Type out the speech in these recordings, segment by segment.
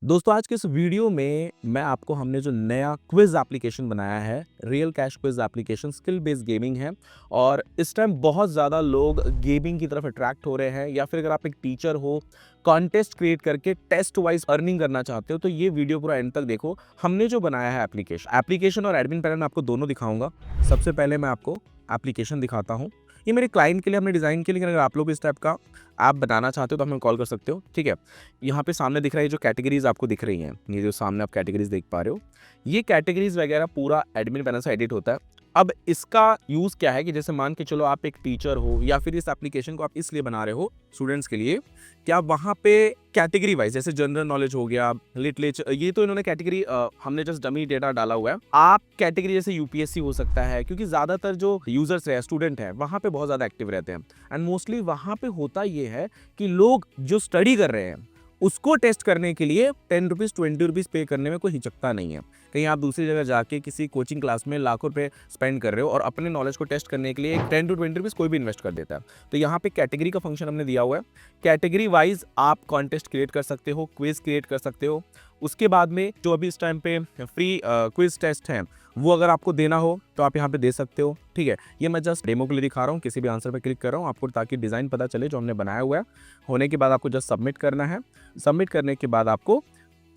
दोस्तों आज के इस वीडियो में मैं आपको हमने जो नया क्विज एप्लीकेशन बनाया है, real cash quiz application skill based gaming है। और इस टाइम बहुत ज़्यादा लोग गेमिंग की तरफ अट्रैक्ट हो रहे हैं, या फिर अगर आप एक टीचर हो, कॉन्टेस्ट क्रिएट करके टेस्ट वाइज अर्निंग करना चाहते हो तो ये वीडियो पूरा एंड तक देखो। हमने जो बनाया है एप्लीकेशन और एडमिन पैनल मैं आपको दोनों दिखाऊंगा। सबसे पहले मैं आपको एप्लीकेशन दिखाता हूँ। ये मेरे क्लाइंट के लिए हमने डिज़ाइन किया, लेकिन अगर आप लोग इस टाइप का ऐप बनाना चाहते हो तो हमें कॉल कर सकते हो। ठीक है, यहाँ पे सामने दिख रहा है जो कैटेगरीज आपको दिख रही हैं, ये जो सामने आप कैटेगरीज देख पा रहे हो, ये कैटेगरीज वगैरह पूरा एडमिन पैनल से एडिट होता है। अब इसका यूज़ क्या है कि जैसे मान के चलो आप एक टीचर हो, या फिर इस एप्लीकेशन को आप इसलिए बना रहे हो स्टूडेंट्स के लिए कि आप वहाँ पे कैटेगरी वाइज, जैसे जनरल नॉलेज हो गया, लिटरेचर, ये तो इन्होंने कैटेगरी हमने जस्ट डमी डेटा डाला हुआ है। आप कैटेगरी जैसे यूपीएससी हो सकता है, क्योंकि ज़्यादातर जो यूजर्स है, स्टूडेंट हैं, वहाँ पे बहुत ज़्यादा एक्टिव रहते हैं। एंड मोस्टली वहाँ पे होता ये है कि लोग जो स्टडी कर रहे हैं उसको टेस्ट करने के लिए 10 रुपीज़ 20 रुपीज़ पे करने में कोई हिचकता नहीं है। कहीं आप दूसरी जगह जाके किसी कोचिंग क्लास में लाखों रुपए स्पेंड कर रहे हो और अपने नॉलेज को टेस्ट करने के लिए एक 10 to 20 रुपीज़ कोई भी इन्वेस्ट कर देता है। तो यहाँ पे कैटेगरी का फंक्शन हमने दिया हुआ है। कैटेगरी वाइज आप कॉन्टेस्ट क्रिएट कर सकते हो, क्विज क्रिएट कर सकते हो। उसके बाद में जो अभी इस टाइम पे फ्री क्विज टेस्ट हैं, वो अगर आपको देना हो तो आप यहाँ पे दे सकते हो। ठीक है, ये मैं जस्ट डेमो के लिए दिखा रहा हूँ, किसी भी आंसर पे क्लिक कर रहा हूँ आपको, ताकि डिज़ाइन पता चले जो हमने बनाया हुआ है। होने के बाद आपको जस्ट सबमिट करना है। सबमिट करने के बाद आपको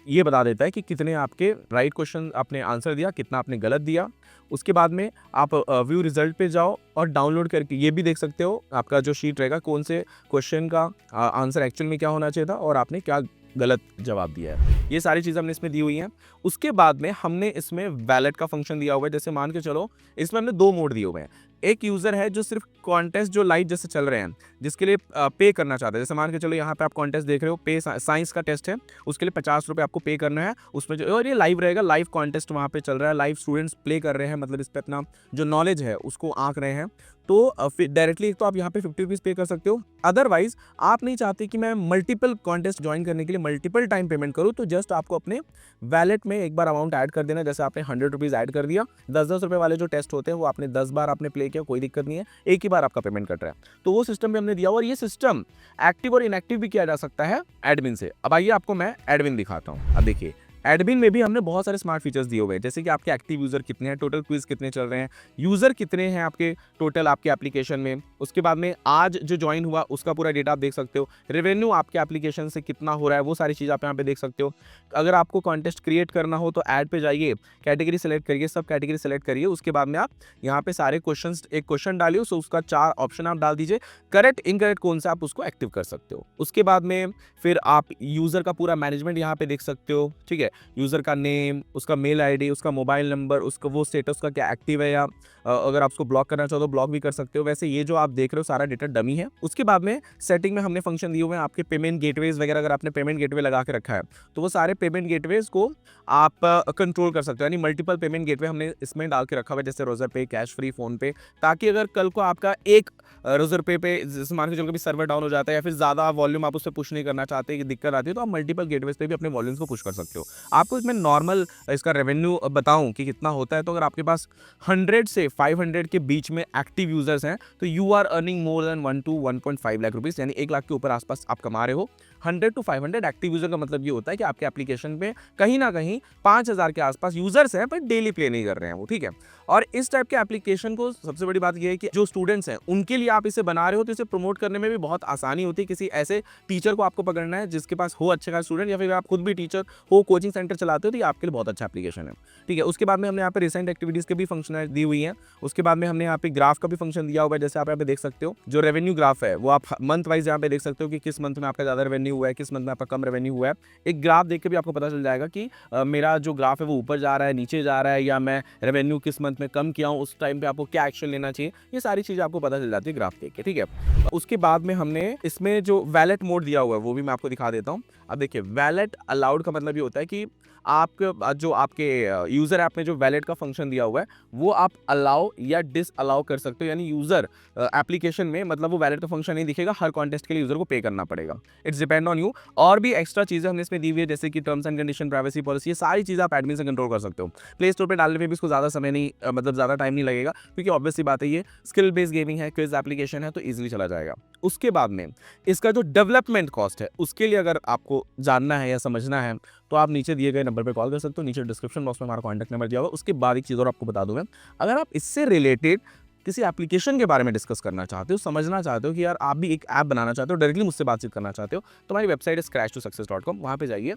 ये बता देता है कि कितने आपके राइट क्वेश्चन आपने आंसर दिया, कितना आपने गलत दिया। उसके बाद में आप व्यू रिजल्ट पे जाओ और डाउनलोड करके ये भी देख सकते हो आपका जो शीट रहेगा, कौन से क्वेश्चन का आंसर एक्चुअल में क्या होना चाहिए था और आपने क्या गलत जवाब दिया है। ये सारी चीज़ें हमने इसमें दी हुई हैं। उसके बाद में हमने इसमें वैलेट का फंक्शन दिया हुआ है। जैसे मान के चलो, इसमें हमने दो मोड दिए हुए हैं। एक यूज़र है जो सिर्फ कॉन्टेस्ट जो लाइव जैसे चल रहे हैं, जिसके लिए पे करना चाहते हैं। जैसे मान के चलो यहाँ पे आप कॉन्टेस्ट देख रहे हो, पे साइंस का टेस्ट है, उसके लिए 50 रुपये आपको पे करना है उसमें जो, और ये लाइव रहेगा, लाइव कॉन्टेस्ट वहाँ पे चल रहा है, लाइव स्टूडेंट्स प्ले कर रहे हैं, मतलब इस पर अपना जो नॉलेज है उसको आंक रहे हैं। तो फिर डायरेक्टली तो आप यहाँ पे 50 रुपीज़ पे कर सकते हो। अदरवाइज आप नहीं चाहते कि मैं मल्टीपल कॉन्टेस्ट ज्वाइन करने के लिए मल्टीपल टाइम पेमेंट करूँ, तो जस्ट आपको अपने वैलेट में एक बार अमाउंट ऐड कर देना। जैसे आपने 100 रुपीज़ ऐड कर दिया, 10-10 रुपये वाले जो टेस्ट होते हैं वो आपने 10 बार आपने प्ले किया, कोई दिक्कत नहीं है, एक ही बार आपका पेमेंट कट रहा है। तो वो सिस्टम भी हमने दिया, और ये सिस्टम एक्टिव और इनएक्टिव भी किया जा सकता है एडमिन से। अब आइए आपको मैं एडमिन दिखाता हूँ। अब देखिए, एडमिन में भी हमने बहुत सारे स्मार्ट फीचर्स दिए हुए हैं, जैसे कि आपके एक्टिव यूज़र कितने हैं, टोटल क्विज कितने चल रहे हैं, यूज़र कितने हैं आपके टोटल आपके एप्लीकेशन में। उसके बाद में आज जो ज्वाइन हुआ उसका पूरा डेटा आप देख सकते हो। रेवेन्यू आपके एप्लीकेशन से कितना हो रहा है, वो सारी चीज़ आप यहाँ पे देख सकते हो। अगर आपको कॉन्टेस्ट क्रिएट करना हो तो ऐड पे जाइए, कैटेगरी सेलेक्ट करिए, सब कैटेगरी सेलेक्ट करिए। उसके बाद में आप यहाँ पे सारे क्वेश्चन, एक क्वेश्चन डालिए, सो उसका 4 ऑप्शन आप डाल दीजिए, करेक्ट इनकरेक्ट कौन सा आप उसको एक्टिव कर सकते हो। उसके बाद में फिर आप यूज़र का पूरा मैनेजमेंट यहाँ पे देख सकते हो। ठीक है, यूज़र का नेम, उसका मेल आईडी, उसका मोबाइल नंबर, उसका वो स्टेटस का क्या एक्टिव है, या अगर आप उसको ब्लॉक करना चाहो तो ब्लॉक भी कर सकते हो। वैसे ये जो आप देख रहे हो सारा डेटा डमी है। उसके बाद में सेटिंग में हमने फंक्शन दिए हुए हैं आपके पेमेंट गेटवेज वगैरह। अगर आपने पेमेंट गेटवे लगा के रखा है तो वो सारे पेमेंट गेटवेज को आप कंट्रोल कर सकते हो, यानी मल्टीपल पेमेंट गेटवे हमने इसमें डाल के रखा हुआ है, जैसे रोजर पे, कैश फ्री, फोन पे, ताकि अगर कल को आपका एक रोजर पे जैसे मान के चलो कभी सर्वर डाउन हो जाता है, या फिर ज़्यादा वॉल्यूम आप उससे पुश नहीं करना चाहते, कि दिक्कत आती है, तो आप मल्टीपल गेटवेज पे भी अपने वॉल्यूम्स को पुश कर सकते हो। आपको इसमें नॉर्मल इसका रेवेन्यू बताऊं कि कितना होता है, तो अगर आपके पास 100 से 500 के बीच में एक्टिव यूजर्स हैं तो you are earning more than 1 to 1.5 lakh rupees, यानी 1 लाख के ऊपर आसपास आप कमा रहे हो। 100 to 500 एक्टिव यूजर का मतलब ये होता है कि आपके एप्लीकेशन पे कहीं ना कहीं 5000 के आसपास यूजर्स हैं, पर डेली प्ले नहीं कर रहे हैं वो। ठीक है, और इस टाइप के एप्लीकेशन को सबसे बड़ी बात यह है कि जो स्टूडेंट्स हैं उनके लिए आप इसे बना रहे हो, तो इसे प्रमोट करने में भी बहुत आसानी होती है। किसी ऐसे टीचर को आपको पकड़ना है जिसके पास हो अच्छे खास स्टूडेंट, या फिर आप खुद भी टीचर हो, कोचिंग सेंटर चलाते हो, तो ये आपके लिए बहुत अच्छा एप्लीकेशन है। ठीक है, उसके बाद में हमने यहाँ पे रिसेंट एक्टिविटीज़ के भी फंक्शन दी हुई हैं। उसके बाद में हमने यहाँ पे ग्राफ का भी फंक्शन दिया हुआ है, जैसे आप यहाँ पे देख सकते हो। जो रेवेन्यू ग्राफ है वो आप मंथ वाइज यहाँ पे देख सकते हो कि किस मंथ में आपका ज़्यादा रेवेन्यू हुआ है, किस मंथ में आपका कम रेवेन्यू हुआ है। एक ग्राफ देख के भी आपको पता चल जाएगा कि मेरा जो ग्राफ है वो ऊपर जा रहा है, नीचे जा रहा है, या मैं रेवेन्यू किस मंथ में कम किया हूँ, उस टाइम पे आपको क्या एक्शन लेना चाहिए। ये सारी चीज़ें आपको पता चल जाती है ग्राफ देख के। ठीक है, उसके बाद में हमने इसमें जो वैलेट मोड दिया हुआ है वो भी मैं आपको दिखा देता हूँ। अब देखिए, वैलेट अलाउड का मतलब ये होता है कि आपके जो आपके यूज़र ऐप में जो वैलेट का फंक्शन दिया हुआ है वो आप अलाउ या डिस अलाउ कर सकते हो, यानी यूज़र एप्लीकेशन में मतलब वो वैलेट का फंक्शन नहीं दिखेगा, हर कॉन्टेस्ट के लिए यूज़र को पे करना पड़ेगा। It's depend on you. और भी एक्स्ट्रा चीज़ें हमने इसमें दी हुई है, जैसे कि terms and condition, privacy policy, ये सारी चीज़ें आप एडमिन से कंट्रोल कर सकते हो। प्ले स्टोर पर डालने में भी इसको ज़्यादा समय नहीं मतलब ज़्यादा टाइम नहीं लगेगा, क्योंकि ऑब्वियसली बात है ये स्किल बेस्ड गेमिंग है, क्विज एप्लीकेशन है, तो ईजिली चला जाएगा। उसके बाद में इसका जो डेवलपमेंट कॉस्ट है उसके लिए अगर आपको आपको जानना है या समझना है तो आप नीचे दिए गए नंबर पे कॉल कर सकते हो। नीचे डिस्क्रिप्शन बॉक्स में हमारा कॉन्टैक्ट नंबर दिया होगा। उसके बाद एक चीज़ और आपको बता दूँ मैं, अगर आप इससे रिलेटेड किसी एप्लीकेशन के बारे में डिस्कस करना चाहते हो, समझना चाहते हो कि यार आप भी एक ऐप बनाना चाहते हो, डायरेक्टली मुझसे बातचीत करना चाहते हो, तो हमारी वेबसाइट है scratch2success.com। वहाँ पे जाइए,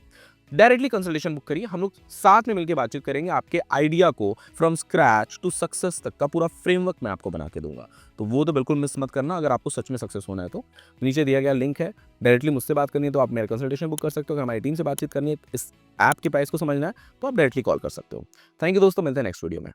डायरेक्टली कंसल्टेशन बुक करिए, हम लोग साथ में मिलकर बातचीत करेंगे। आपके आइडिया को फ्रॉम स्क्रैच टू सक्सेस तक का पूरा फ्रेमवर्क मैं आपको बना के दूंगा। तो वो तो बिल्कुल मिस मत करना अगर आपको सच में सक्सेस होना है तो। नीचे दिया गया लिंक है, डायरेक्टली मुझसे बात करनी है तो आप मेरा कंसल्टेशन बुक कर सकते हो। अगर हमारी टीम से बातचीत करनी है, इस ऐप के प्राइस को समझना है तो आप डायरेक्टली कॉल कर सकते हो। थैंक यू दोस्तों, मिलते हैं नेक्स्ट वीडियो में।